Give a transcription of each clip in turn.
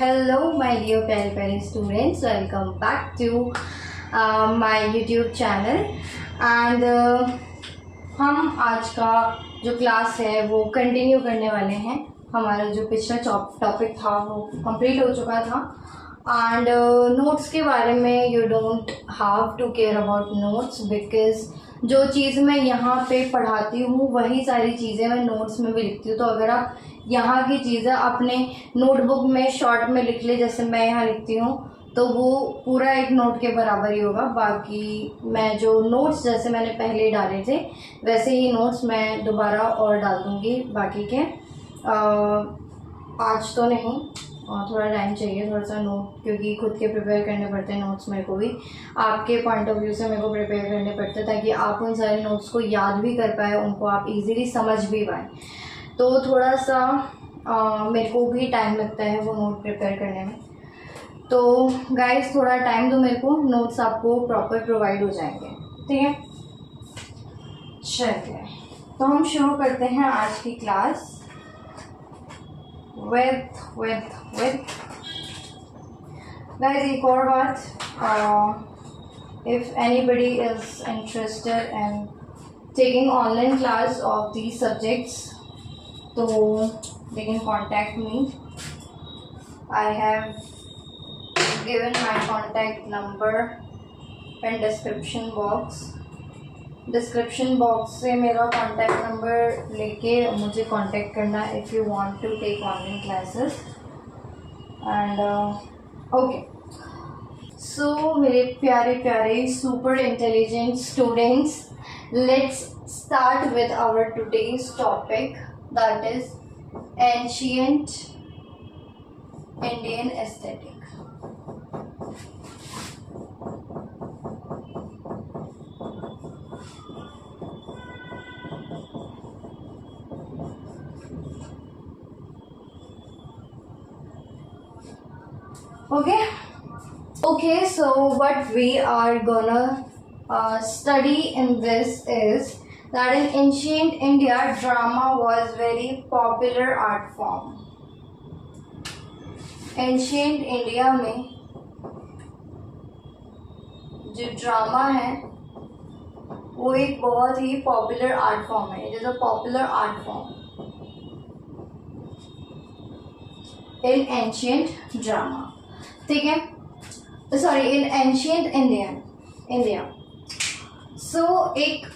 Hello, my dear प्यारे students. Welcome back to my YouTube channel. And हम आज का जो क्लास है वो कंटिन्यू करने वाले हैं. हमारा जो पिछला टॉपिक था वो कंप्लीट हो चुका था. एंड नोट्स के बारे में you don't have to care about notes because जो चीज़ मैं यहाँ पे पढ़ाती हूँ वही सारी चीज़ें मैं नोट्स में भी लिखती हूँ. तो अगर आप यहाँ की चीज़ें अपने नोटबुक में शॉर्ट में लिख ले जैसे मैं यहाँ लिखती हूँ तो वो पूरा एक नोट के बराबर ही होगा. बाकी मैं जो नोट्स जैसे मैंने पहले डाले थे वैसे ही नोट्स मैं दोबारा और डाल दूँगी बाकी के. आज तो नहीं, थोड़ा टाइम चाहिए, थोड़ा सा नोट, क्योंकि खुद के प्रिपेयर करने पड़ते हैं नोट्स. मेरे को भी आपके पॉइंट ऑफ व्यू से मेरे को प्रिपेयर करने पड़ते हैं ताकि आप उन सारे नोट्स को याद भी कर पाए, उनको आप इजीली समझ भी पाए. तो थोड़ा सा मेरे को भी टाइम लगता है वो नोट प्रिपेयर करने में. तो गाइस थोड़ा टाइम दो मेरे को, नोट्स आपको प्रॉपर प्रोवाइड हो जाएंगे. ठीक है, चलिए तो हम शुरू करते हैं आज की क्लास with guys. एक और बात, if anybody is interested in taking online class of these subjects so they can contact me. I have given my contact number in description box से मेरा कॉन्टैक्ट नंबर लेके मुझे कांटेक्ट करना if you want to take online classes. And okay, so मेरे प्यारे प्यारे super intelligent students, let's start with our today's topic, that is ancient Indian aesthetic. Okay, so what we are gonna study in this is that in ancient India drama was very popular art form. Ancient India में जो drama है वो एक बहुत ही popular art form है. It is a popular art form in ancient drama. ठीक है, sorry, in ancient India. सो एक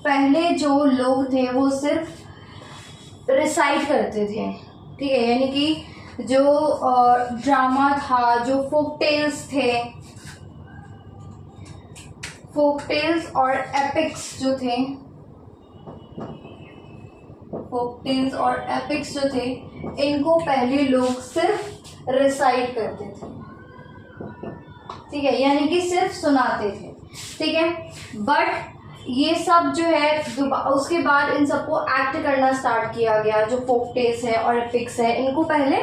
पहले जो लोग थे वो सिर्फ रिसाइट करते थे. ठीक है, यानी कि जो ड्रामा था, जो फोक टेल्स और एपिक्स जो थे, इनको पहले लोग सिर्फ रिसाइट करते थे. ठीक है, यानी कि सिर्फ सुनाते थे. ठीक है, बट ये सब जो है उसके बाद इन सबको एक्ट करना स्टार्ट किया गया. जो फोक टेल्स है और एपिक्स है इनको पहले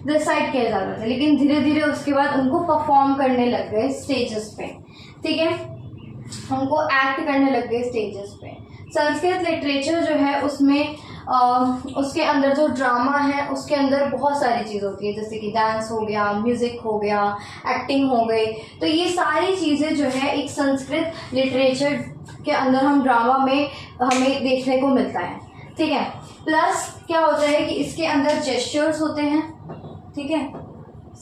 रिसाइट किया जाता था, लेकिन धीरे धीरे उसके बाद उनको परफॉर्म करने लग गए स्टेजेस पे. ठीक है, उनको एक्ट करने लग गए स्टेजेस पे. संस्कृत लिटरेचर जो है उसमें उसके अंदर जो ड्रामा है उसके अंदर बहुत सारी चीज़ होती है, जैसे कि डांस हो गया, म्यूज़िक हो गया, एक्टिंग हो गई. तो ये सारी चीज़ें जो है एक संस्कृत लिटरेचर के अंदर हम ड्रामा में हमें देखने को मिलता है. ठीक है, प्लस क्या होता है कि इसके अंदर जेस्चर्स होते हैं. ठीक है,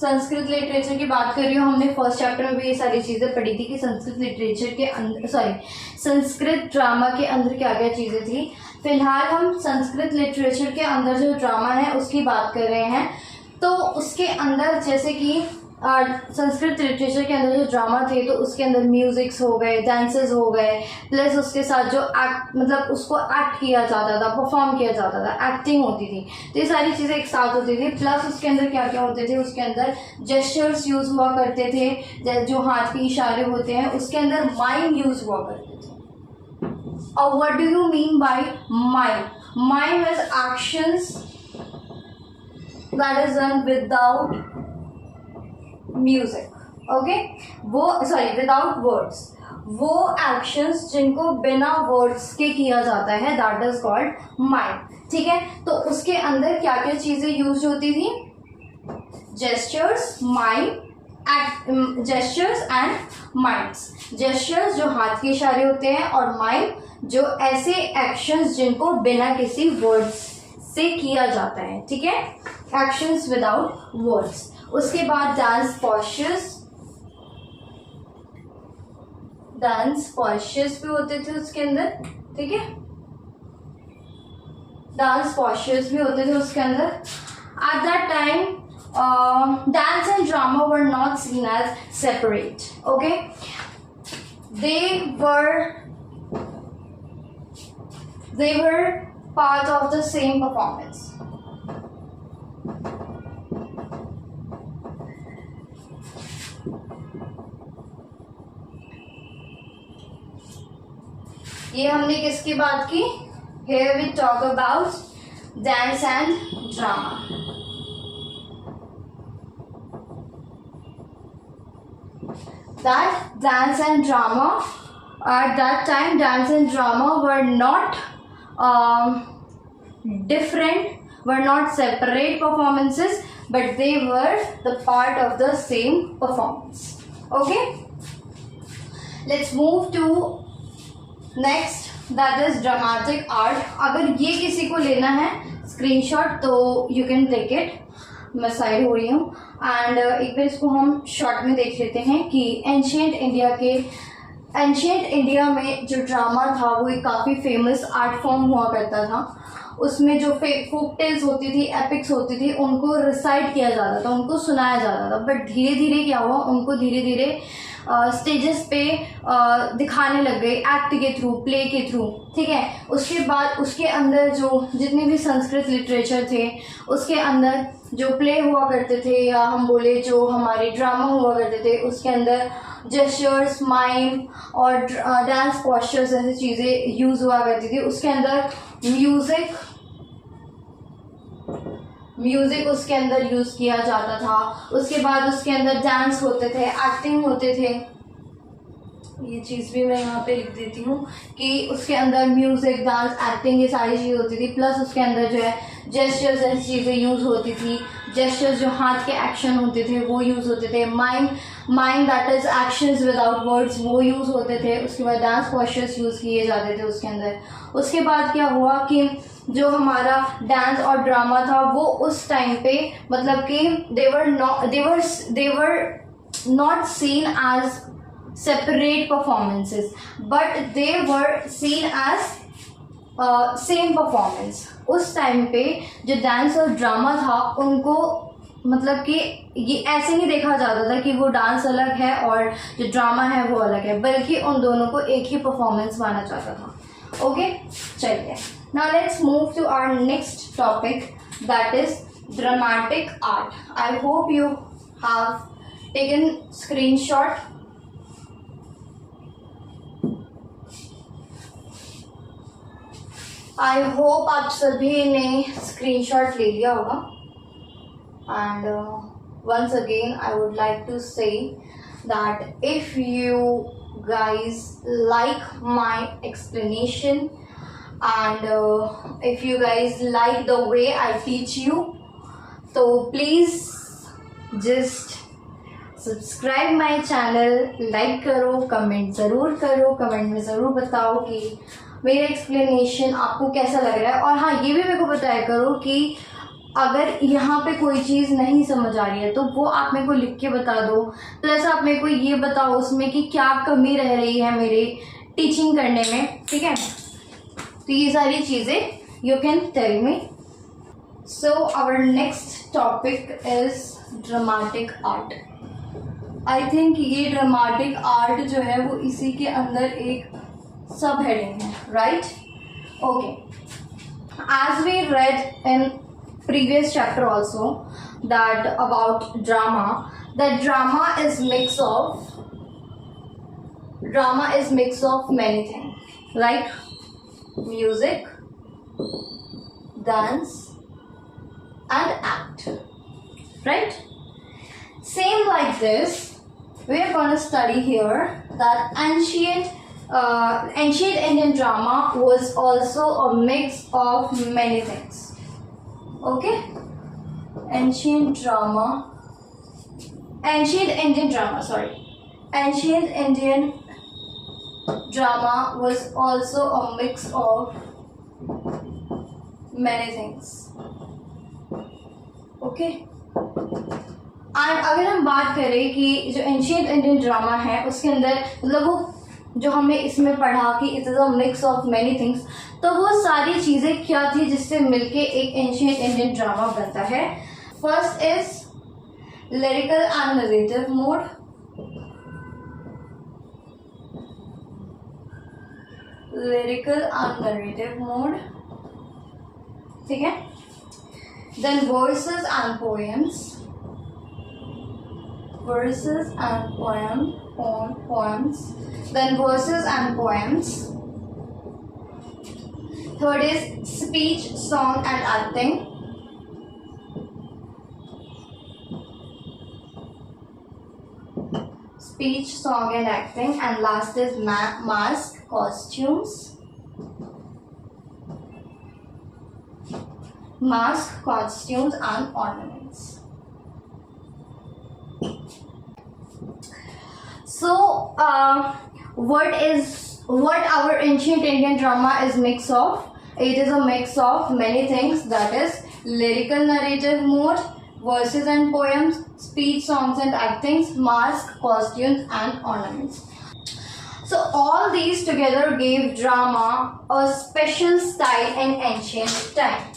संस्कृत लिटरेचर की बात कर रही हूँ, हमने फर्स्ट चैप्टर में भी ये सारी चीज़ें पढ़ी थी कि संस्कृत लिटरेचर के अंदर, संस्कृत ड्रामा के अंदर क्या क्या चीज़ें थी. फिलहाल हम संस्कृत लिटरेचर के अंदर जो ड्रामा है उसकी बात कर रहे हैं. तो उसके अंदर जैसे कि संस्कृत लिटरेचर के अंदर जो ड्रामा थे तो उसके अंदर म्यूजिक्स हो गए, डांसेस हो गए, प्लस उसके साथ जो एक्ट, मतलब उसको एक्ट किया जाता था, परफॉर्म किया जाता था, एक्टिंग होती थी. तो ये सारी चीज़ें एक साथ होती थी. प्लस उसके अंदर क्या क्या होते थे, उसके अंदर जेस्चर्स यूज़ हुआ करते थे, जो हाथ के इशारे होते हैं. उसके अंदर माइम यूज़ हुआ करते थे. और what do you mean by mime? Mime is actions that is done without music. Okay, वो सॉरी विदाउट वर्ड्स, वो एक्शंस जिनको बिना वर्ड्स के किया जाता है दैट इज कॉल्ड माइम. ठीक है, तो उसके अंदर क्या क्या चीज़ें यूज होती थी, gestures, gestures and mimes. Gestures जो हाथ के इशारे होते हैं, और माइम जो ऐसे एक्शंस जिनको बिना किसी वर्ड्स से किया जाता है, ठीक है, एक्शंस विदाउट वर्ड्स। उसके बाद डांस पॉस्चर्स, डांस पॉस्चर्स भी होते थे उसके अंदर, ठीक है, डांस पॉस्चर्स भी होते थे उसके अंदर। Eight that time dance and drama were not seen as separate, okay, they were part of the same performance. ये हमने किसकी बात की? Here we talk about dance and drama. That dance and drama, at that time dance and drama were not different, were not separate performances, but they were the part of the same performance. Okay, let's move to next, that is dramatic art. अगर ये किसी को लेना है screenshot तो you can take it, मैं side हो रही हूँ। एंड एक बार इसको हम शॉर्ट में देख लेते हैं कि एंशिएंट इंडिया में जो ड्रामा था वो एक काफ़ी फेमस आर्ट फॉर्म हुआ करता था। उसमें जो फोक टेल्स होती थी, एपिक्स होती थी, उनको रिसाइट किया जाता था, उनको सुनाया जाता था। बट धीरे धीरे क्या हुआ, उनको धीरे धीरे स्टेजेस पे दिखाने लग गए, एक्ट के थ्रू, प्ले के थ्रू, ठीक है। उसके बाद उसके अंदर जो जितने भी संस्कृत लिटरेचर थे उसके अंदर जो प्ले हुआ करते थे, या हम बोले जो हमारे ड्रामा हुआ करते थे, उसके अंदर जेस्चर्स, माइम और डांस पॉस्चर्स ऐसी चीज़ें यूज़ हुआ करती थी। उसके अंदर म्यूज़िक उसके अंदर यूज़ किया जाता था। उसके बाद उसके अंदर डांस होते थे, एक्टिंग होते थे। ये चीज़ भी मैं यहाँ पे लिख देती हूँ कि उसके अंदर म्यूज़िक, डांस, एक्टिंग, ये सारी चीज़ें होती थी। प्लस उसके अंदर जो है जेस्चर्स ऐसी चीज़ें यूज़ होती थी। जेस्चर्स जो हाथ के एक्शन होते थे वो यूज़ होते थे। Mime that is actions without words, वो यूज़ होते थे। उसके बाद डांस पॉस्चर्स यूज़ किए जाते थे उसके अंदर। उसके बाद क्या हुआ कि जो हमारा डांस और ड्रामा था वो उस टाइम पे मतलब कि they were not seen as separate performances, but they were seen as same performance. उस टाइम पे जो डांस और ड्रामा था उनको मतलब कि ये ऐसे नहीं देखा जाता था कि वो डांस अलग है और जो ड्रामा है वो अलग है, बल्कि उन दोनों को एक ही परफॉर्मेंस माना जाता था। ओके, चलिए, now let's move to our next topic, that is dramatic art. I hope you have taken screenshot. I hope आप सभी ने screenshot ले लिया होगा। And once again I would like to say that if you guys like my explanation and if you guys like the way I teach you, so please just subscribe my channel, like करो, comment ज़रूर करो, comment में ज़रूर बताओ कि मेरा explanation आपको कैसा लग रहा है। और हाँ, ये भी मेरे को बताया करो कि अगर यहाँ पे कोई चीज़ नहीं समझ आ रही है तो वो आप मेरे को लिख के बता दो। प्लस आप मेरे को ये बताओ उसमें कि क्या कमी रह रही है मेरे टीचिंग करने में, ठीक है। तो ये सारी चीज़ें you can tell me. So our next topic is dramatic art. I think ये ड्रामेटिक आर्ट जो है वो इसी के अंदर एक सब हेडिंग है, right? Okay, as we read in previous chapter also that about drama, that drama is mix of many things, like music, dance and act, right? Same like this, we are going to study here that ancient Indian drama was also a mix of many things. Okay, ancient drama ancient Indian drama, sorry, ancient Indian drama was also a mix of many things. Okay and अगर हम बात करें कि जो ancient Indian drama है उसके अंदर मतलब वो जो हमने इसमें पढ़ा कि it is a mix of many things, तो वो सारी चीज़ें क्या थी जिससे मिलके एक एंशियंट इंडियन ड्रामा बनता है. First is lyrical and narrative mode. Lyrical and narrative mode, ठीक है. Then verses and poems. Verses and poems. Then verses and poems. Third is speech, song and acting. Speech, song and acting. And last is mask, costumes. Mask, costumes and ornaments. So what our ancient Indian drama is mix of? It is a mix of many things, that is lyrical narrative mode, verses and poems, speech, songs and actings, mask, costumes and ornaments. So all these together gave drama a special style in ancient time.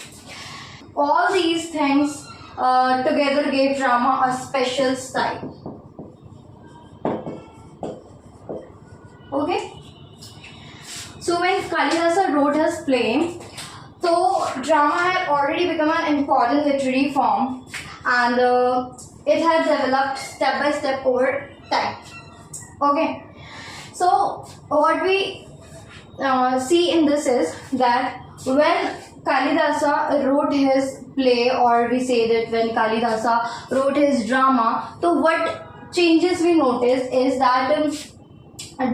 All these things together gave drama a special style. Okay. So when Kalidasa wrote his play, so drama had already become an important literary form, and it had developed step by step over time. Okay. So what we see in this is that when Kalidasa wrote his play, or we say that when Kalidasa wrote his drama, so what changes we notice is that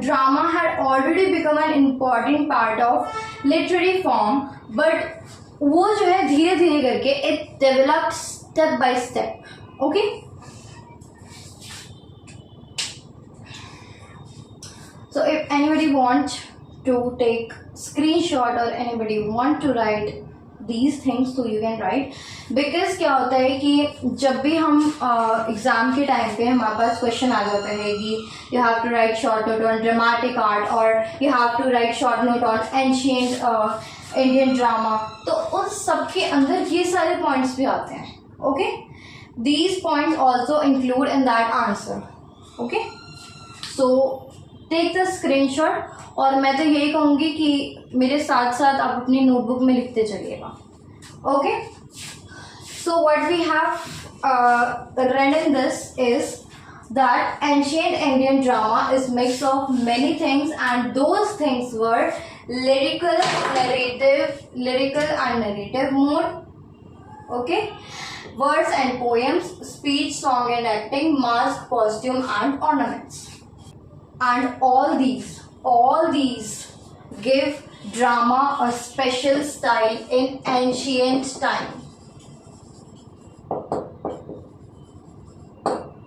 drama had already become an important part of literary form, but वो जो है धीरे धीरे करके it developed step by step. Okay. So if anybody wants to take screenshot or anybody want to write these things, so you can write, because क्या होता है कि जब भी हम एग्ज़ाम के टाइम पे हमारे पास क्वेश्चन आ जाता है कि you have to write short note on dramatic art or you have to write short note on ancient Indian drama, तो उस सब के अंदर ये सारे पॉइंट्स भी आते हैं. Okay, these points also include in that answer. Okay, so take the screenshot. और मैं तो यही कहूँगी कि मेरे साथ साथ आप अपनी नोटबुक में लिखते चलिएगा. Okay, so what we have read in this is that ancient Indian drama is mix of many things, and those things were lyrical and narrative mode. Okay, words and poems, speech, song and acting, mask, costume and ornaments. And all these give drama a special style in ancient time.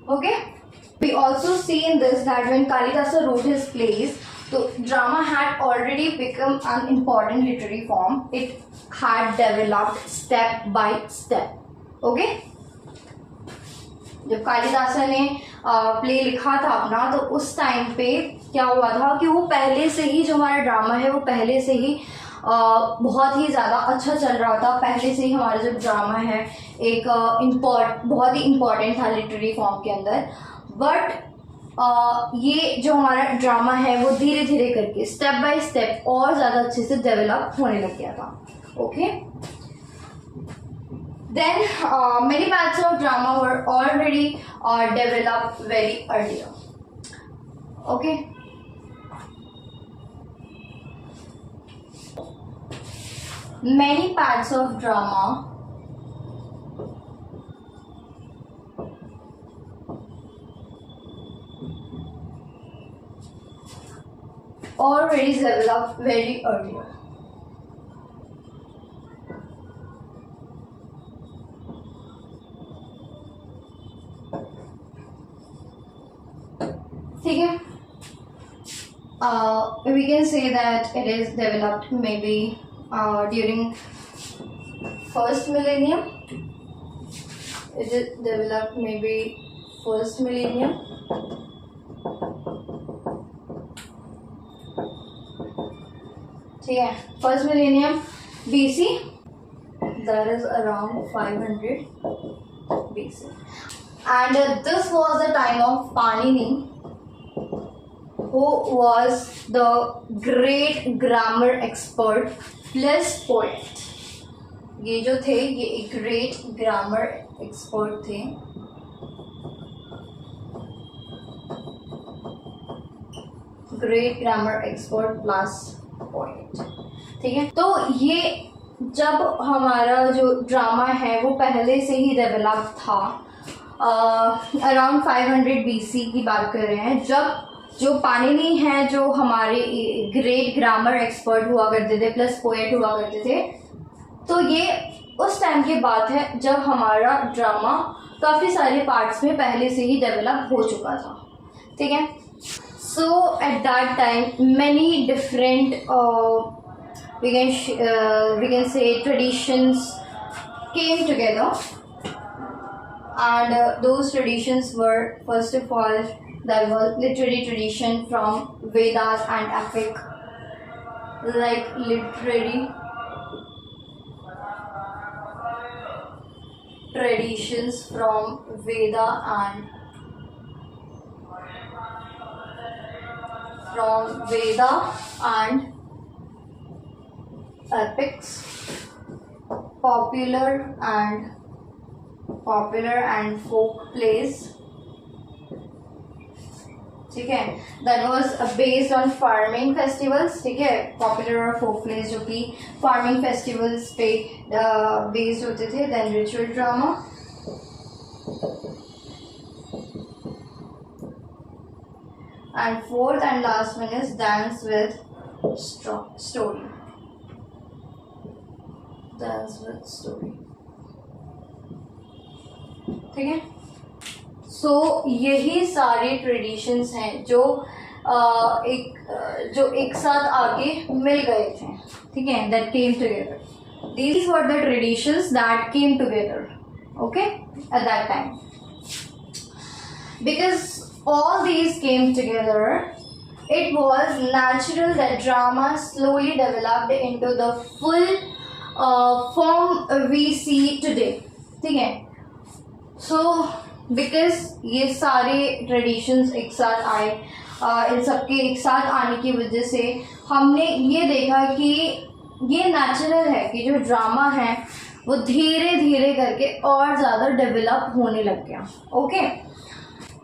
Okay, we also see in this that when Kalidasa wrote his plays, so drama had already become an important literary form. It had developed step by step. Okay, जब कालिदासा ने play लिखा था अपना, तो उस time पे क्या हुआ था कि वो पहले से ही जो हमारा ड्रामा है वो पहले से ही बहुत ही ज़्यादा अच्छा चल रहा था. पहले से ही हमारा जो ड्रामा है एक बहुत ही इम्पॉर्टेंट था लिटरेरी फॉर्म के अंदर. बट ये जो हमारा ड्रामा है वो धीरे धीरे करके स्टेप बाय स्टेप और ज़्यादा अच्छे से डेवलप होने लग गया था. Okay, then many parts of drama were already developed very earlier. Okay, many parts of drama already developed very earlier. ठीक है. We can say that it is developed maybe during first millennium. It is developed maybe first millennium. ठीक है, first millennium BC, that is around 500 BC, and this was the time of Panini, who was the great grammar expert plus poet. ये जो थे ये एक great grammar expert थे. Great grammar expert plus poet. ठीक है, तो ये जब हमारा जो ड्रामा है वो पहले से ही डेवलप था. अराउंड 500 BC की बात कर रहे हैं, जब जो पाणिनि हैं जो हमारे ग्रेट ग्रामर एक्सपर्ट हुआ करते थे प्लस पोएट हुआ करते थे. तो ये उस टाइम की बात है जब हमारा ड्रामा काफ़ी सारे पार्ट्स में पहले से ही डेवलप हो चुका था. ठीक है, so at that time many different we can say traditions came together, and those traditions were, first of all, there was literary tradition from Vedas and epic, like literary traditions from Veda and epics, popular and folk plays. ठीक है, that was based on farming festivals. ठीक है, popular और folk plays जो कि farming festivals पे based होते थे. then ritual drama, and fourth and last one is dance with story. Dance with story. ठीक है, सो यही सारे ट्रेडिशंस हैं जो एक साथ आके मिल गए थे. ठीक है, that came together. These were the traditions that came together, okay, at that time. Because all these came together, it was natural that drama slowly developed into the full form we see today. ठीक है, so because ये सारे traditions एक साथ आए, इन सबके एक साथ आने की वजह से हमने ये देखा कि ये नेचुरल है कि जो ड्रामा है वो धीरे धीरे करके और ज़्यादा डेवलप होने लग गया. ओके,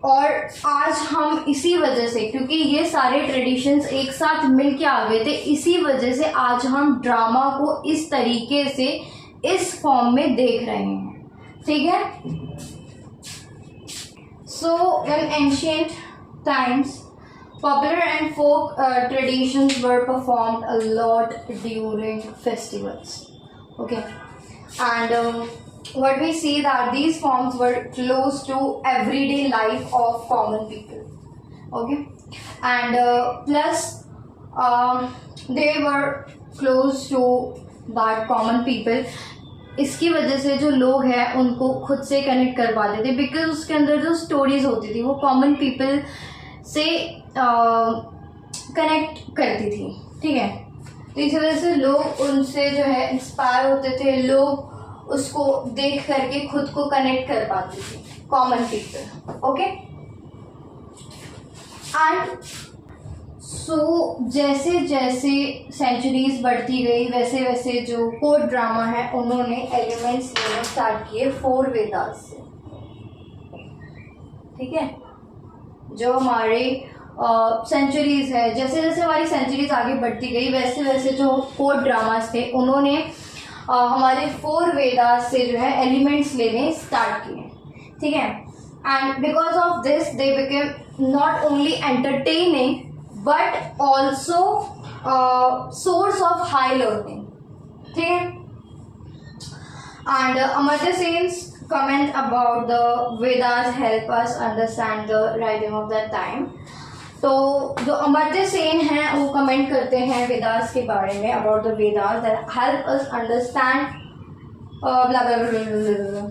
और आज हम इसी वजह से, क्योंकि ये सारे ट्रेडिशंस एक साथ मिल के आ गए थे, इसी वजह से आज हम ड्रामा को इस तरीके से इस फॉर्म में देख रहे हैं. ठीक है, so in ancient times popular and folk traditions were performed a lot during festivals. Okay, and what we see that these forms were close to everyday life of common people. Okay, and plus they were close to that common people. इसकी वजह से जो लोग हैं उनको खुद से connect कर पाते थे, बिकॉज उसके अंदर जो स्टोरीज होती थी वो कॉमन पीपल से कनेक्ट करती थी. ठीक है, तो इस वजह से लोग उनसे जो है इंस्पायर होते थे, लोग उसको देख करके खुद को कनेक्ट कर पाते थे, common people. Okay, and so जैसे जैसे सेंचुरीज बढ़ती गई वैसे वैसे जो कोर्ट ड्रामा है उन्होंने एलिमेंट्स लेना स्टार्ट किए 4 वेदास से. ठीक है, जो हमारे सेंचुरीज है, जैसे जैसे हमारी सेंचुरीज आगे बढ़ती गई वैसे वैसे जो कोर्ट ड्रामास थे उन्होंने हमारे 4 वेदास से जो है एलिमेंट्स लेने स्टार्ट किए. ठीक है, and because of this they became not only entertaining but also source of high learning. ठीक है, and Amartya sense comment about the Vedas help us understand the rhythm of that time. तो जो अमर्त्य सेन हैं वो कमेंट करते हैं वेदास के बारे में, about the Vedas that help us understand blah blah blah blah.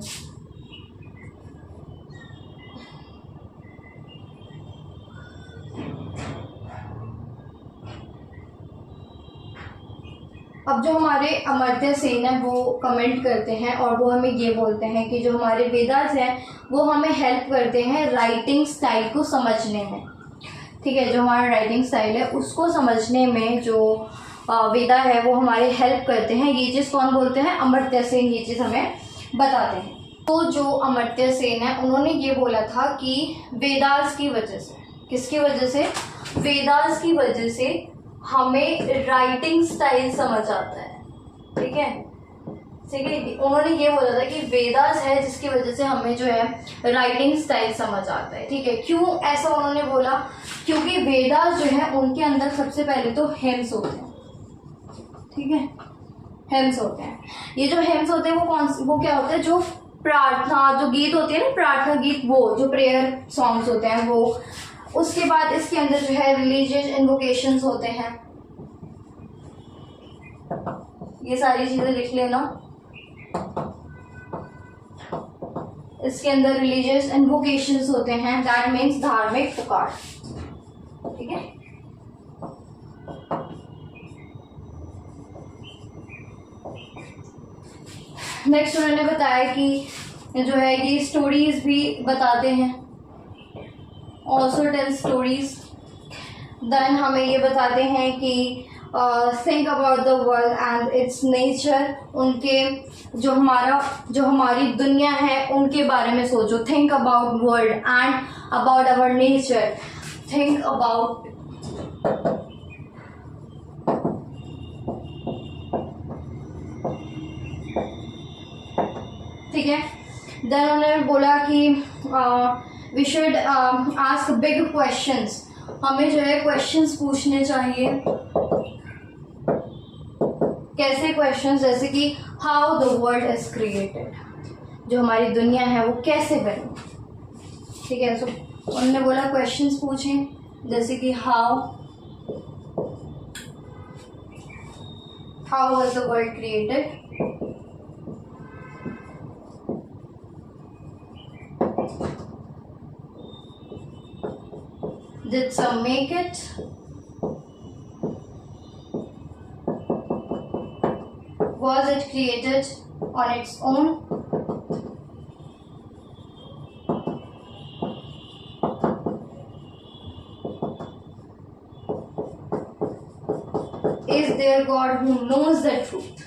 अब जो हमारे अमर्त्य सेन है वो कमेंट करते हैं और वो हमें ये बोलते हैं कि जो हमारे वेदास हैं वो हमें हेल्प करते हैं राइटिंग स्टाइल को समझने में। ठीक है, जो हमारा राइटिंग स्टाइल है उसको समझने में जो वेदा है वो हमारे हेल्प करते हैं। ये चीज़ कौन बोलते हैं? अमर्त्य सेन ये चीज़ हमें बताते हैं। तो जो अमर्त्य सेन है उन्होंने ये बोला था कि वेदास की वजह से, किसकी वजह से? वेदास की वजह से हमें राइटिंग स्टाइल समझ आता है। ठीक है, ठीक है, उन्होंने ये बोला था कि वेदास है जिसकी वजह से हमें जो है राइटिंग स्टाइल समझ आता है। ठीक है, क्यों ऐसा उन्होंने बोला? क्योंकि वेदास जो है उनके अंदर सबसे पहले तो हेम्स होते हैं। ठीक है, हेम्स होते हैं। ये जो हेम्स होते हैं वो क्या होते हैं? जो प्रार्थना, जो गीत होते हैं ना, प्रार्थना गीत, वो जो प्रेयर सॉन्ग्स होते हैं वो। उसके बाद इसके अंदर जो है रिलीजियस इन्वोकेशंस होते हैं। ये सारी चीजें लिख लेना। इसके अंदर रिलीजियस इन्वोकेशंस होते हैं, दैट मीन्स धार्मिक पुकार। ठीक है, नेक्स्ट उन्होंने बताया कि जो है ये स्टोरीज भी बताते हैं, ऑल्सो टेल स्टोरीज। देन हमें ये बताते हैं कि think about the world and its nature. उनके जो हमारी दुनिया है उनके बारे में सोचो। Think about world and about our nature. Think about ठीक है। देन उन्होंने बोला कि we should ask big questions. हमें जो है क्वेश्चंस पूछने चाहिए। कैसे क्वेश्चंस? जैसे कि how the world is created, जो हमारी दुनिया है वो कैसे बनी। ठीक है, सो उन्होंने बोला क्वेश्चंस पूछें, जैसे कि how was the world created, did some make it, was it created on its own, is there God who knows the truth?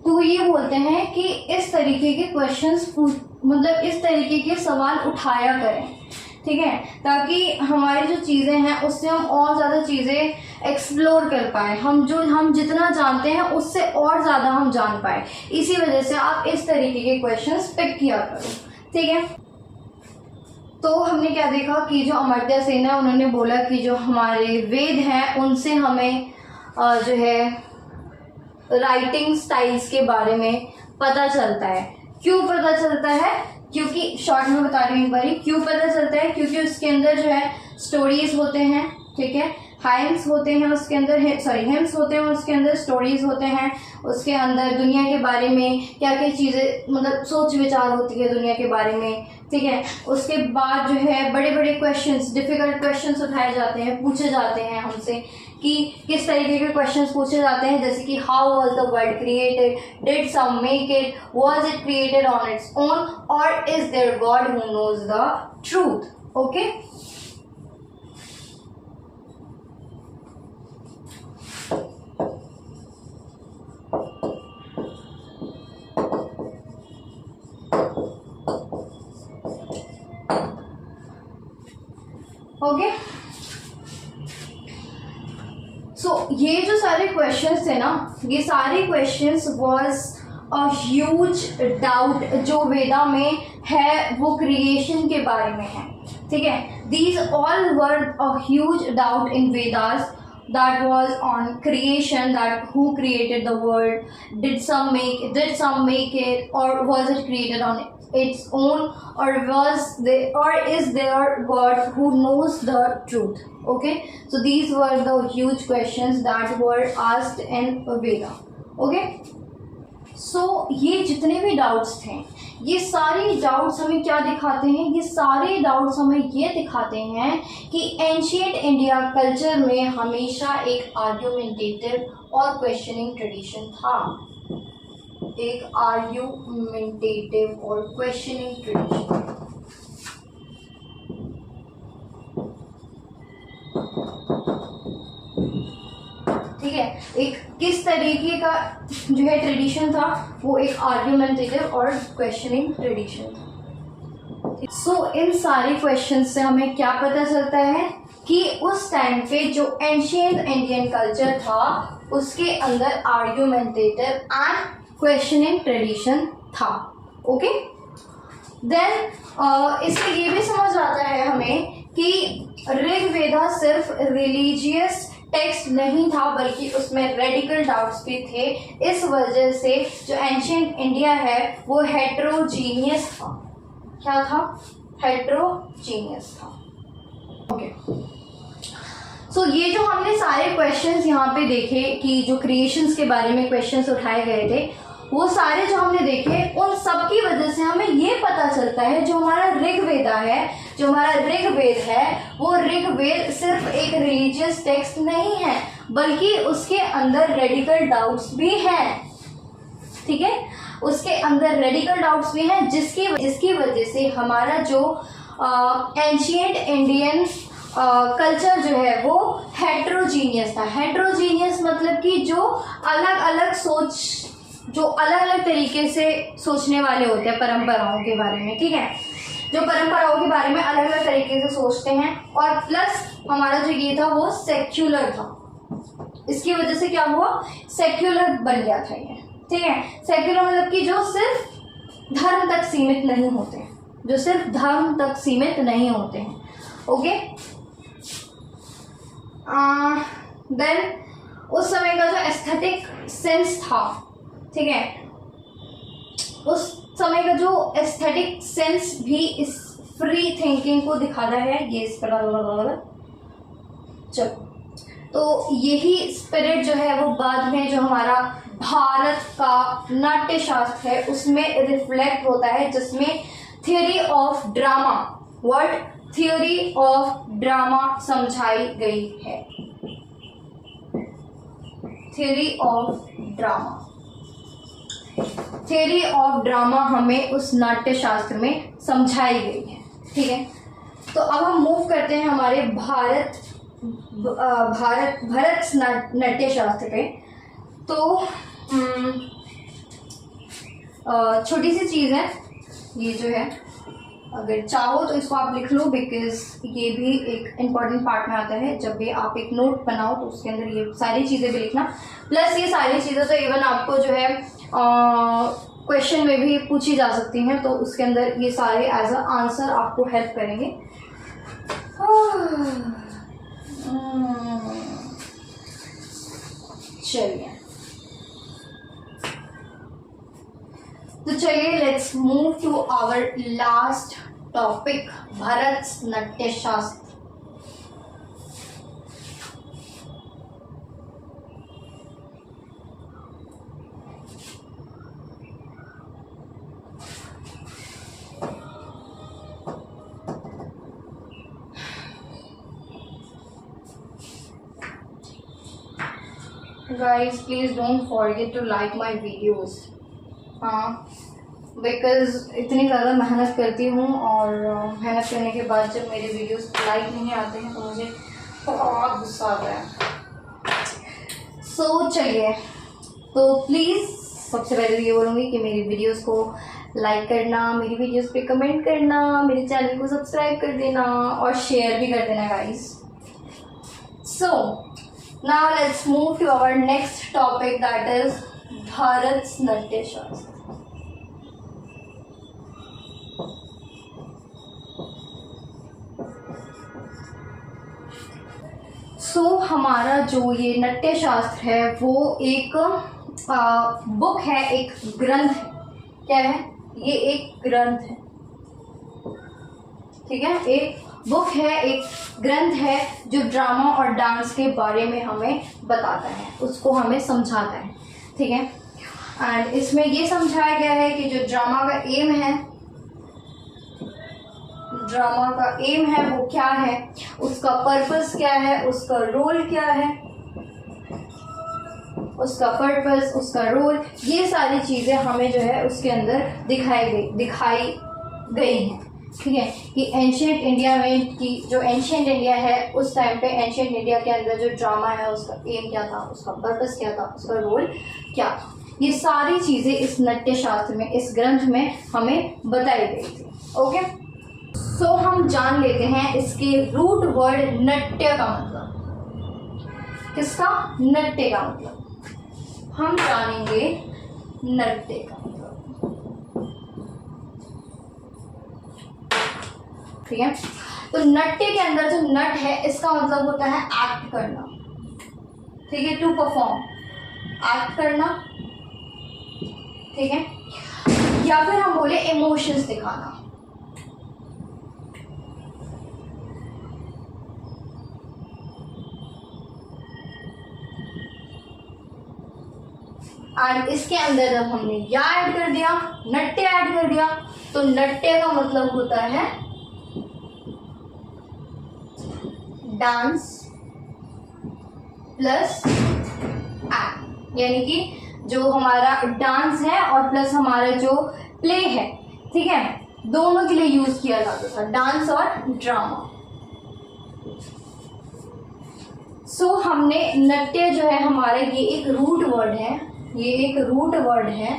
तो ये बोलते हैं कि इस तरीके के क्वेश्चंस मतलब इस तरीके के सवाल उठाया करें। ठीक है, ताकि हमारी जो चीज़ें हैं उससे हम और ज़्यादा चीज़ें एक्सप्लोर कर पाए। हम जितना जानते हैं उससे और ज़्यादा हम जान पाए। इसी वजह से आप इस तरीके के क्वेश्चंस पिक किया करो। ठीक है, तो हमने क्या देखा कि जो अमर्त्य सेन है उन्होंने बोला कि जो हमारे वेद हैं उनसे हमें जो है राइटिंग स्टाइल्स के बारे में पता चलता है। क्यों पता चलता है? क्योंकि शॉर्ट में बता रही हूँ एक बारी, क्यों पता चलता है? क्योंकि उसके अंदर जो है स्टोरीज होते हैं। ठीक है, हाइम्स होते हैं उसके अंदर, हेम्स होते हैं उसके अंदर, स्टोरीज होते हैं उसके अंदर, दुनिया के बारे में क्या क्या चीज़ें मतलब सोच विचार होती है दुनिया के बारे में। ठीक है, उसके बाद जो है बड़े बड़े क्वेश्चंस, डिफिकल्ट क्वेश्चंस उठाए जाते हैं, पूछे जाते हैं हमसे कि किस तरीके के क्वेश्चंस पूछे जाते हैं, जैसे कि how was the world created, did some make it, was it created on its own, और is there God who knows the truth. Okay, okay, so ये जो सारे क्वेश्चंस थे ना, ये सारे questions was a huge doubt जो वेदा में है वो क्रिएशन के बारे में है। ठीक है, these all were a huge doubt in Vedas that was on creation, that who created the world, did some make it, or was it created on its own, or is there God who knows the truth? Okay, so these were the huge questions that were asked in Veda. Okay, सो ये जितने भी doubts थे, ये सारे doubts हमें क्या दिखाते हैं? ये सारे डाउट्स हमें ये दिखाते हैं कि एंशिएंट इंडिया कल्चर में हमेशा एक आर्ग्यूमेंटेटिव और क्वेश्चनिंग ट्रेडिशन था, एक आर्ग्यूमेंटेटिव और क्वेश्चनिंग ट्रेडिशन। ठीक है, एक किस तरीके का जो है ट्रेडिशन था, वो एक आर्ग्यूमेंटेटिव और क्वेश्चनिंग ट्रेडिशन था। सो इन सारे क्वेश्चन से हमें क्या पता चलता है कि उस टाइम पे जो एंशिएंट इंडियन कल्चर था उसके अंदर आर्ग्यूमेंटेटिव एंड क्वेश्चनिंग ट्रेडिशन था। ओके, देन इससे ये भी समझ आता है हमें कि ऋग्वेदा सिर्फ रिलीजियस टेक्स्ट नहीं था, बल्कि उसमें रेडिकल डाउट्स भी थे। इस वजह से जो एंशिएंट इंडिया है वो हेट्रोजीनियस था। क्या था? हेट्रोजीनियस था। ओके, सो ये जो हमने सारे क्वेश्चंस यहाँ पे देखे कि जो क्रिएशंस के बारे में क्वेश्चंस उठाए गए थे, वो सारे जो हमने देखे, उन सब की वजह से हमें ये पता चलता है जो हमारा ऋग्वेदा है, जो हमारा ऋग्वेद है, वो ऋग्वेद सिर्फ एक रिलीजियस टेक्स्ट नहीं है, बल्कि उसके अंदर रेडिकल डाउट्स भी हैं। ठीक है, उसके अंदर रेडिकल डाउट्स भी हैं, जिसकी वजह से हमारा जो एंशिएंट इंडियन कल्चर जो है वो हेट्रोजीनियस था। हेट्रोजीनियस मतलब कि जो अलग अलग तरीके से सोचने वाले होते हैं परंपराओं के बारे में। ठीक है, जो परंपराओं के बारे में अलग अलग तरीके से सोचते हैं, और प्लस हमारा जो ये था वो सेक्युलर था। इसकी वजह से क्या हुआ? सेक्युलर बन गया था ये। ठीक है, सेक्युलर मतलब कि जो सिर्फ धर्म तक सीमित नहीं होते हैं, जो सिर्फ धर्म तक सीमित नहीं होते हैं। ओके, देन उस समय का जो एस्थेटिक सेंस था, ठीक है, उस समय का जो एस्थेटिक सेंस भी इस फ्री थिंकिंग को दिखाता है। ये इस पर चलो, तो यही स्पिरिट जो है वो बाद में जो हमारा भारत का नाट्य शास्त्र है उसमें रिफ्लेक्ट होता है, जिसमें theory of drama, theory of drama समझाई गई है। थियोरी ऑफ ड्रामा हमें उस नाट्य शास्त्र में समझाई गई है। ठीक है, तो अब हम मूव करते हैं हमारे भरत नाट्य शास्त्र पे। तो छोटी सी चीज़ है ये जो है, अगर चाहो तो इसको आप लिख लो, बिकॉज ये भी एक इम्पॉर्टेंट पार्ट में आता है। जब भी आप एक नोट बनाओ तो उसके अंदर ये सारी चीज़ें भी लिखना, प्लस ये सारी चीज़ें तो इवन आपको जो है क्वेश्चन में भी पूछी जा सकती हैं, तो उसके अंदर ये सारे एज अ आंसर आपको हेल्प करेंगे। चलिए, तो चलिए let's move to our last topic, Bharat Natya Shastra. Guys, please don't forget to like my videos. हाँ, बिकॉज इतनी ज़्यादा मेहनत करती हूँ, और मेहनत करने के बाद जब मेरे वीडियोस लाइक नहीं आते हैं तो मुझे बहुत गुस्सा आता है। सो चलिए, तो प्लीज़ सबसे पहले ये बोलूँगी कि मेरी वीडियोस को लाइक करना, मेरी वीडियोस पे कमेंट करना, मेरे चैनल को सब्सक्राइब कर देना और शेयर भी कर देना guys. So now let's move to our next topic, that is Bharat's नाट्य शास्त्र। हमारा जो ये नाट्य शास्त्र है वो एक बुक है, एक ग्रंथ है। क्या है ये? एक ग्रंथ है, ठीक है। एक बुक है, एक ग्रंथ है जो ड्रामा और डांस के बारे में हमें बताता है, उसको हमें समझाता है, ठीक है। एंड इसमें ये समझाया गया है कि जो ड्रामा का एम है वो क्या है, उसका पर्पस क्या है, उसका रोल क्या है, उसका पर्पस, उसका रोल, ये सारी चीज़ें हमें जो है उसके अंदर दिखाई गई हैं, ठीक है। कि एंशिएंट इंडिया में, कि जो एंशिएंट इंडिया है उस टाइम पे एंशिएंट इंडिया के अंदर जो ड्रामा है उसका एम क्या था, उसका पर्पस क्या था, उसका रोल क्या था, ये सारी चीज़ें इस नाट्य शास्त्र में, इस ग्रंथ में हमें बताई गई थी। ओके, सो हम जान लेते हैं इसके रूट वर्ड नट्य का मतलब। किसका? नट्य का मतलब। हम जानेंगे नट्य का मतलब, ठीक है। तो नट्य के अंदर जो नट है इसका मतलब होता है एक्ट करना, ठीक है, टू परफॉर्म, एक्ट करना, ठीक है। या फिर हम बोले इमोशंस दिखाना, और इसके अंदर जब हमने या ऐड कर दिया, नट्य ऐड कर दिया, तो नट्य का मतलब होता है डांस प्लस एक्ट, यानी कि जो हमारा डांस है और प्लस हमारा जो प्ले है, ठीक है, दोनों के लिए यूज किया जाता था, डांस और ड्रामा। सो हमने नट्य जो है हमारे, ये एक रूट वर्ड है, ये एक रूट वर्ड है,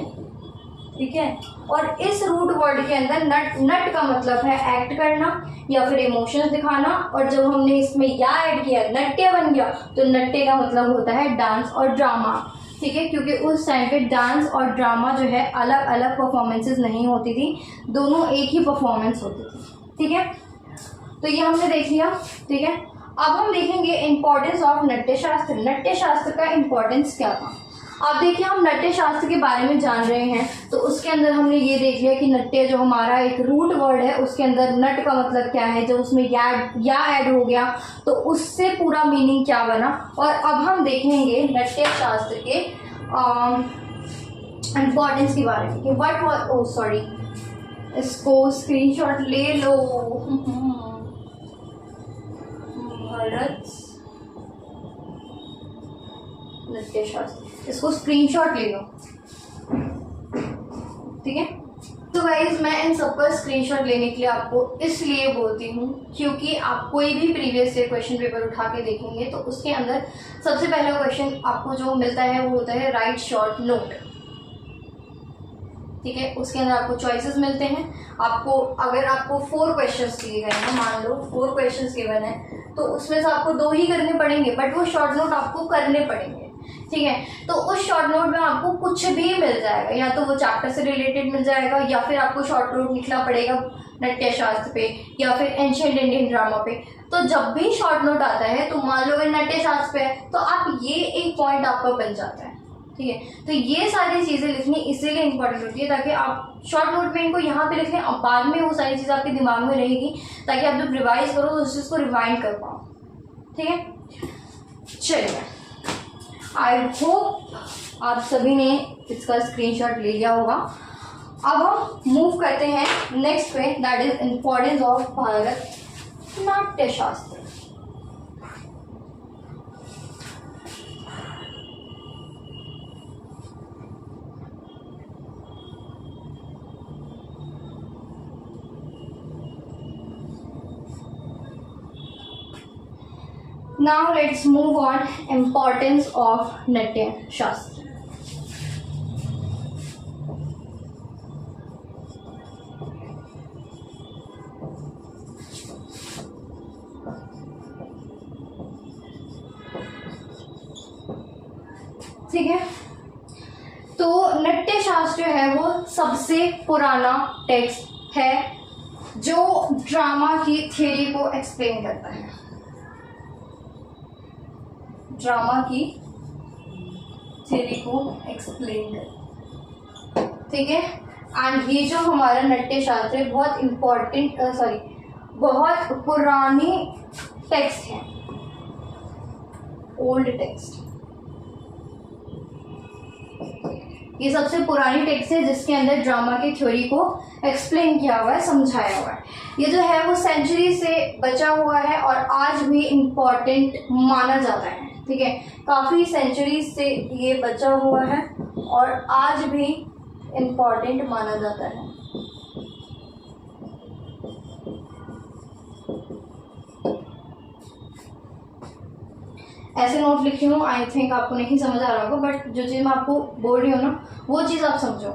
ठीक है। और इस रूट वर्ड के अंदर नट का मतलब है एक्ट करना या फिर इमोशंस दिखाना, और जब हमने इसमें या ऐड किया, नट्य बन गया, तो नट्य का मतलब होता है डांस और ड्रामा, ठीक है। क्योंकि उस टाइम पे डांस और ड्रामा जो है अलग अलग परफॉर्मेंसेस नहीं होती थी, दोनों एक ही परफॉर्मेंस होती थी, ठीक है। तो ये हमने देख लिया, ठीक है। अब हम देखेंगे इंपॉर्टेंस ऑफ नट्य शास्त्र। नट्य शास्त्र का इंपॉर्टेंस क्या था? अब देखिए, हम नट्य शास्त्र के बारे में जान रहे हैं, तो उसके अंदर हमने ये देख लिया कि नट्य जो हमारा एक रूट वर्ड है, उसके अंदर नट का मतलब क्या है, जब उसमें या ऐड हो गया तो उससे पूरा मीनिंग क्या बना। और अब हम देखेंगे नट्य शास्त्र के इम्पोर्टेंस के बारे में कि व्हाट वाज, ओ सॉरी, इसको स्क्रीनशॉट ले लो। भारत नट्य शास्त्र, इसको स्क्रीनशॉट ले लो, ठीक है। तो गाइज, मैं इन सब पर स्क्रीनशॉट लेने के लिए आपको इसलिए बोलती हूँ क्योंकि आप कोई भी प्रीवियस ईयर क्वेश्चन पेपर उठा के देखेंगे तो उसके अंदर सबसे पहला क्वेश्चन आपको जो मिलता है वो होता है राइट शॉर्ट नोट, ठीक है। उसके अंदर आपको चॉइसेस मिलते हैं। आपको अगर आपको 4 क्वेश्चंस दिए गए हैं, मान लो 4 क्वेश्चंस गिवन है, तो उसमें से आपको 2 ही करने पड़ेंगे, बट वो शॉर्ट नोट आपको करने पड़ेंगे, ठीक है। तो उस शॉर्ट नोट में आपको कुछ भी मिल जाएगा, या तो वो चैप्टर से रिलेटेड मिल जाएगा, या फिर आपको शॉर्ट नोट लिखना पड़ेगा नट्य शास्त्र पे या फिर एंशिएंट इंडियन ड्रामा पे। तो जब भी शॉर्ट नोट आता है, तो मान लो अगर नट्य शास्त्र पे है तो आप ये एक पॉइंट आपका बन जाता है, ठीक है। तो ये सारी चीज़ें लिखनी इसीलिए इंपॉर्टेंट होती है ताकि आप शॉर्ट नोट में इनको यहाँ पे लिख लें, और बाद में वो सारी चीज़ें आपके दिमाग में रहेगी ताकि आप जब रिवाइज करो तो उस चीज़ को रिवाइंड कर पाओ, ठीक है। चलिए, आई होप आप सभी ने इसका स्क्रीनशॉट ले लिया होगा। अब हम मूव करते हैं नेक्स्ट पे, that is importance of Bharat नाट्य शास्त्र। Now let's move on importance of Natya Shastra. ठीक है, तो नट्य शास्त्र जो है वो सबसे पुराना टेक्स्ट है जो ड्रामा की थ्योरी को एक्सप्लेन करता है। ड्रामा की थ्योरी को एक्सप्लेन कर, ठीक है। एंड ये जो हमारा नाट्य शास्त्र है बहुत इम्पोर्टेंट बहुत पुरानी टेक्स्ट है, ओल्ड टेक्स्ट। ये सबसे पुरानी टेक्स्ट है जिसके अंदर ड्रामा की थ्योरी को एक्सप्लेन किया हुआ है, समझाया हुआ है। ये जो है वो सेंचुरी से बचा हुआ है और आज भी इम्पोर्टेंट माना जाता है, ठीक है। काफ़ी सेंचुरी से ये बचा हुआ है और आज भी इम्पोर्टेंट माना जाता है। ऐसे नोट लिखी हूँ, आई थिंक आपको नहीं समझ आ रहा होगा, बट जो चीज़ मैं आपको बोल रही हूँ ना वो चीज़ आप समझो।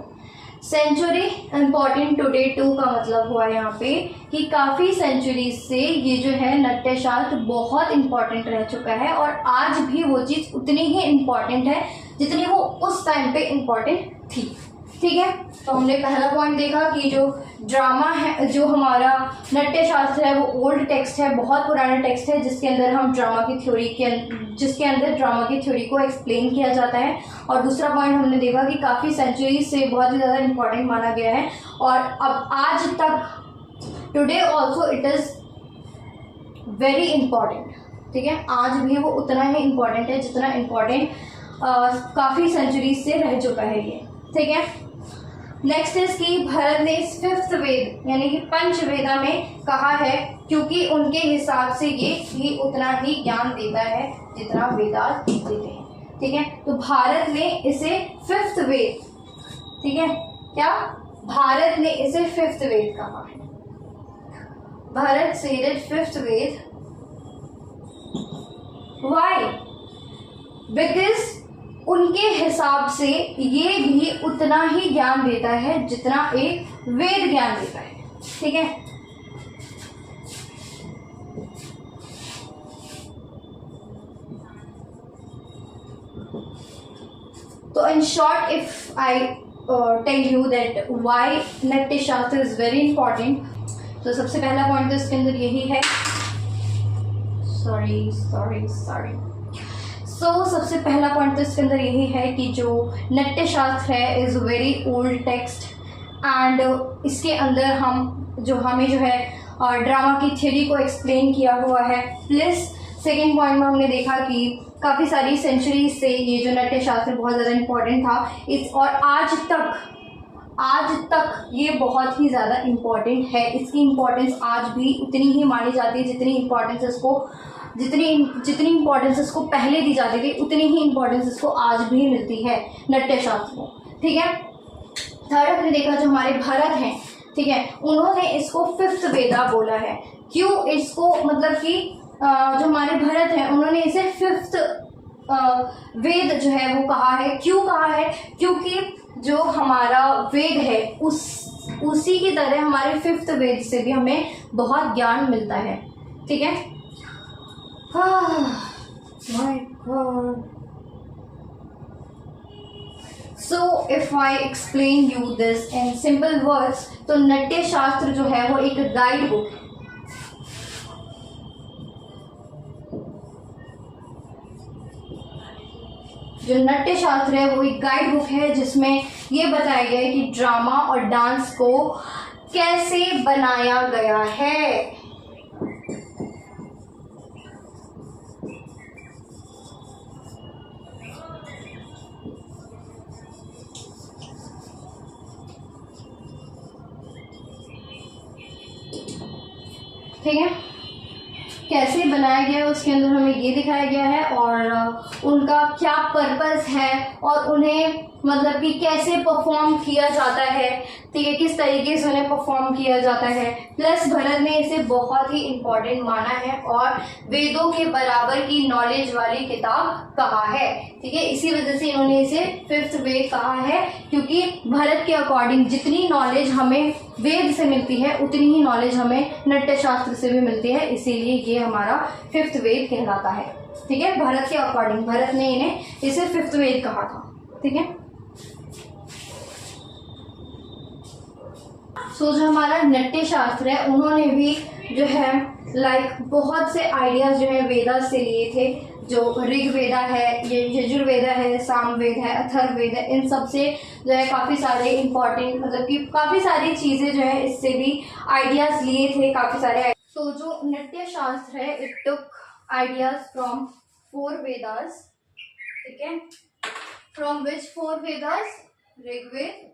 सेंचुरी इम्पॉर्टेंट टुडे टू का मतलब हुआ यहाँ पे कि काफ़ी सेंचुरी से ये जो है नाट्यशास्त्र बहुत इम्पॉर्टेंट रह चुका है और आज भी वो चीज़ उतनी ही इम्पॉर्टेंट है जितनी वो उस टाइम पे इम्पॉर्टेंट थी, ठीक है। तो हमने पहला पॉइंट देखा कि जो ड्रामा है, जो हमारा नाट्यशास्त्र है वो ओल्ड टेक्स्ट है, बहुत पुराना टेक्स्ट है जिसके अंदर हम जिसके अंदर ड्रामा की थ्योरी को एक्सप्लेन किया जाता है। और दूसरा पॉइंट हमने देखा कि काफ़ी सेंचुरी से बहुत ही ज़्यादा इम्पॉर्टेंट माना गया है और अब आज तक today also it is very important, ठीक है। आज भी वो उतना ही इम्पॉर्टेंट है जितना इम्पॉर्टेंट काफ़ी सेंचुरी से रह चुका है ये, ठीक है। नेक्स्ट इज कि भरत ने इस फिफ्थ वेद यानी कि पंचवेदा में कहा है क्योंकि उनके हिसाब से ये भी उतना ही ज्ञान देता है जितना वेदास देते हैं, ठीक है। तो भारत ने इसे फिफ्थ वेद, ठीक है, क्या भारत ने इसे फिफ्थ वेद कहा है। Bharat said it fifth Veda. Why? Because उनके हिसाब से ये भी उतना ही ज्ञान देता है जितना एक वेद ज्ञान देता है, ठीक है। तो in short if I tell you that why Natya Shastra is very important, तो सबसे पहला पॉइंट तो इसके अंदर यही है। सॉरी सबसे पहला पॉइंट तो इसके अंदर यही है कि जो नाट्य शास्त्र है is very old text and इसके अंदर हमें जो है ड्रामा की थ्योरी को एक्सप्लेन किया हुआ है। प्लस सेकेंड पॉइंट में हमने देखा कि काफ़ी सारी सेंचुरी से ये जो नाट्य शास्त्र बहुत ज़्यादा इम्पोर्टेंट था और आज तक ये बहुत ही ज़्यादा इम्पोर्टेंट है। इसकी इम्पोर्टेंस आज भी उतनी ही मानी जाती है जितनी इम्पोर्टेंस इसको पहले दी जाती थी, उतनी ही इम्पोर्टेंस इसको आज भी मिलती है नाट्य शास्त्र को, ठीक है। थर्ड हमने देखा जो हमारे भरत हैं, ठीक है, उन्होंने इसको फिफ्थ वेदा बोला है। क्यों इसको, मतलब कि जो हमारे भरत हैं उन्होंने इसे फिफ्थ वेद जो है वो कहा है। क्यों कहा है? क्योंकि जो हमारा वेद है उसी की तरह हमारे फिफ्थ वेद से भी हमें बहुत ज्ञान मिलता है, ठीक है। My God. So if I explain you this in simple words, तो नाट्य शास्त्र जो है वो एक गाइड बुक है। जो नाट्य शास्त्र है वो एक गाइड बुक है जिसमें ये बताया गया है कि ड्रामा और डांस को कैसे बनाया गया है। ठीक है, कैसे बनाया गया है उसके अंदर हमें ये दिखाया गया है और उनका क्या पर्पस है और उन्हें मतलब कि कैसे परफॉर्म किया जाता है, ठीक है, किस तरीके से उन्हें परफॉर्म किया जाता है। प्लस भरत ने इसे बहुत ही इम्पोर्टेंट माना है और वेदों के बराबर की नॉलेज वाली किताब कहा है, ठीक है। इसी वजह से इन्होंने इसे फिफ्थ वेद कहा है क्योंकि भरत के अकॉर्डिंग जितनी नॉलेज हमें वेद से मिलती है उतनी ही नॉलेज हमें नाट्य शास्त्र से भी मिलती है, इसीलिए ये हमारा फिफ्थ वेद कहलाता है, ठीक है। भरत के अकॉर्डिंग भरत ने इन्हें इसे फिफ्थ वेद कहा था, ठीक है। सो जो हमारा नाट्य शास्त्र है उन्होंने भी जो है बहुत से आइडियाज जो है वेदा से लिए थे, जो ऋग्वेदा है, ये यजुर्वेदा है, सामवेद है, अथर्ववेद है, इन सब से जो है काफ़ी सारे इंपॉर्टेंट, मतलब कि काफ़ी सारी चीज़ें जो है इससे भी आइडियाज़ लिए थे, काफ़ी सारे। तो जो नृत्य शास्त्र है, it took ideas from 4 Vedas, ठीक है, from which 4 Vedas? Rigveda,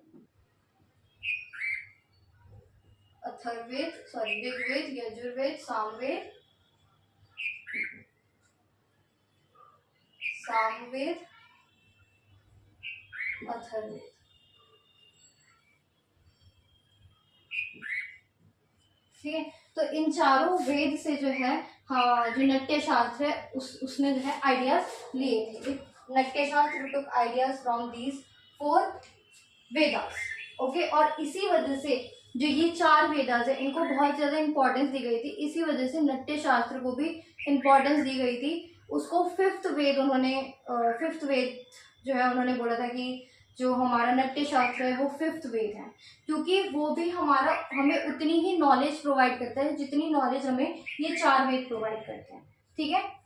Atharvaveda, sorry Rigveda, Yajurveda, Samaveda, Atharvaveda. ठीक है, तो इन चारों वेद से जो है, हाँ, जो नृत्य शास्त्र है उसने जो है आइडियाज लिए थे। Nritya Shastra took ideas from these 4 Vedas, okay. और इसी वजह से जो ये 4 वेदास है, इनको बहुत ज़्यादा इंपॉर्टेंस दी गई थी। इसी वजह से नृत्य शास्त्र को भी इंपॉर्टेंस दी गई थी। उसको 5th वेद उन्होंने 5th वेद जो है उन्होंने बोला था कि जो हमारा नृत्य शास्त्र है वो 5th वेद है, क्योंकि वो भी हमें उतनी ही नॉलेज प्रोवाइड करता है जितनी नॉलेज हमें ये 4 वेद प्रोवाइड करते हैं, ठीक है।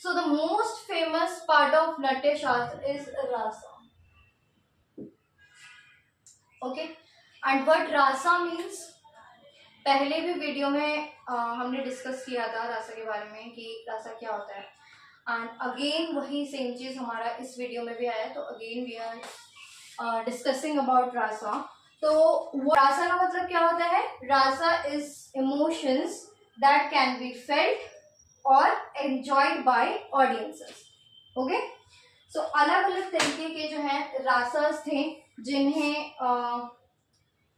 So the most famous part of Natya Shastra is Rasa. Okay, and what Rasa means? पहले भी वीडियो में हमने डिस्कस किया था रासा के बारे में कि रासा क्या होता है, एंड अगेन वही सेम चीज हमारा इस वीडियो में भी आया। तो again we are discussing about rasa. तो वो रासा का मतलब क्या होता है? Rasa is emotions that can be felt और enjoyed by audiences, okay. So अलग अलग तरीके के जो है रासास थे जिन्हें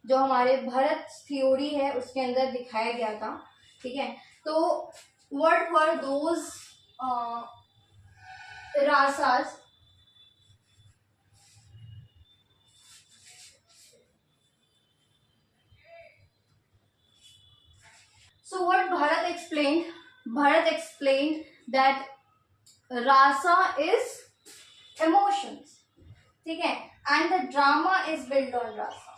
जो हमारे भरत थ्योरी है उसके अंदर दिखाया गया था, ठीक है। तो what were those rasas? So what Bharat explained? Bharat explained that rasa is emotions, ठीक है, and the drama is built on rasa,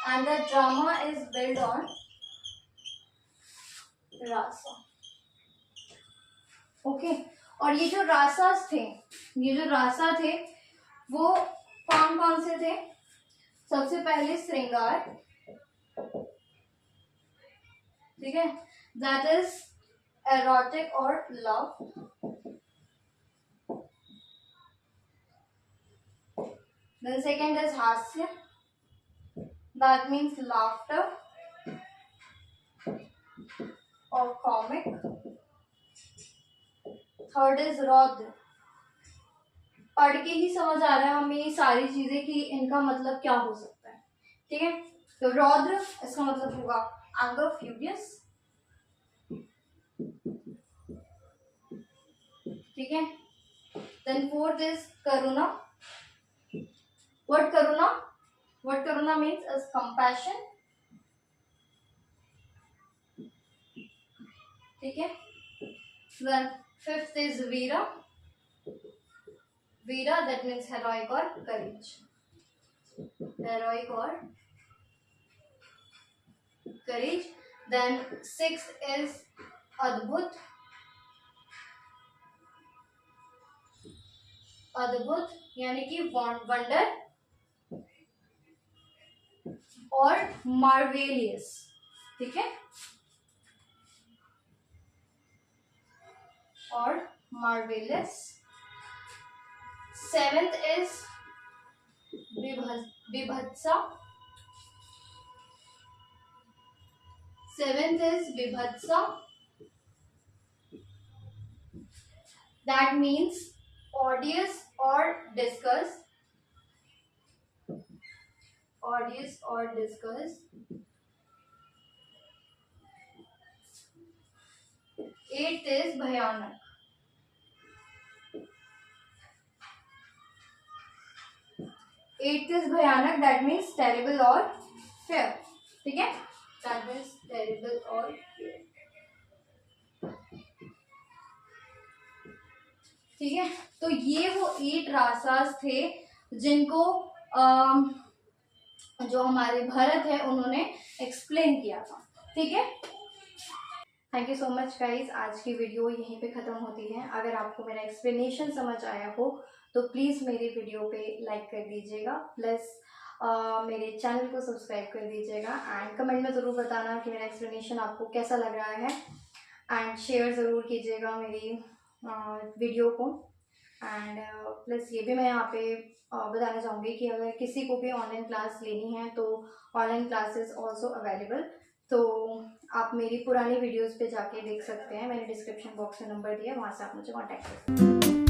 and the drama is built on rasa, okay। और ये जो रासास थे, ये जो रासा थे वो कौन कौन से थे? सबसे पहले श्रृंगार, ठीक है, दैट इज एरोटिक और लव। Then second is हास्य, that means laughter or comic. Third is रौद्र, पढ़ के ही समझ आ रहा है हमें ये सारी चीजें कि इनका मतलब क्या हो सकता है, ठीक है। तो रौद्र इसका मतलब होगा एंगर, फ्यूरियस, ठीक है। Then fourth is karuna. What karuna? What karuna means is compassion, ठीक है। Then fifth is Veera. Veera that means heroic or courage, heroic or courage। Then sixth is अद्भुत। अद्भुत यानी कि वंडर और मार्वेलियस, ठीक है, और marvellous. Seventh is Vibhatsa. Seventh is Vibhatsa, that means odious or disgust, odious or disgust। Eighth is भयानक, eighth is भयानक, that means terrible or fear, ठीक है, that means terrible or fear, ठीक है, तो ये वो 8 राजास थे जिनको जो हमारे भरत है उन्होंने एक्सप्लेन किया था। ठीक है, thank you so much guys. आज की वीडियो यहीं पे ख़त्म होती है। अगर आपको मेरा एक्सप्लेनेशन समझ आया हो तो प्लीज़ मेरी वीडियो पे लाइक कर दीजिएगा, प्लस मेरे चैनल को सब्सक्राइब कर दीजिएगा एंड कमेंट में ज़रूर बताना कि मेरा एक्सप्लेनेशन आपको कैसा लग रहा है एंड शेयर ज़रूर कीजिएगा मेरी वीडियो को। एंड प्लस ये भी मैं यहाँ पे बताना चाहूँगी कि अगर किसी को भी ऑनलाइन क्लास लेनी है तो ऑनलाइन क्लासेस ऑल्सो अवेलेबल, तो आप मेरी पुरानी वीडियोस पे जाके देख सकते हैं। मैंने डिस्क्रिप्शन बॉक्स में नंबर दिया, वहाँ से आप मुझे कॉन्टैक्ट कर सकते हैं।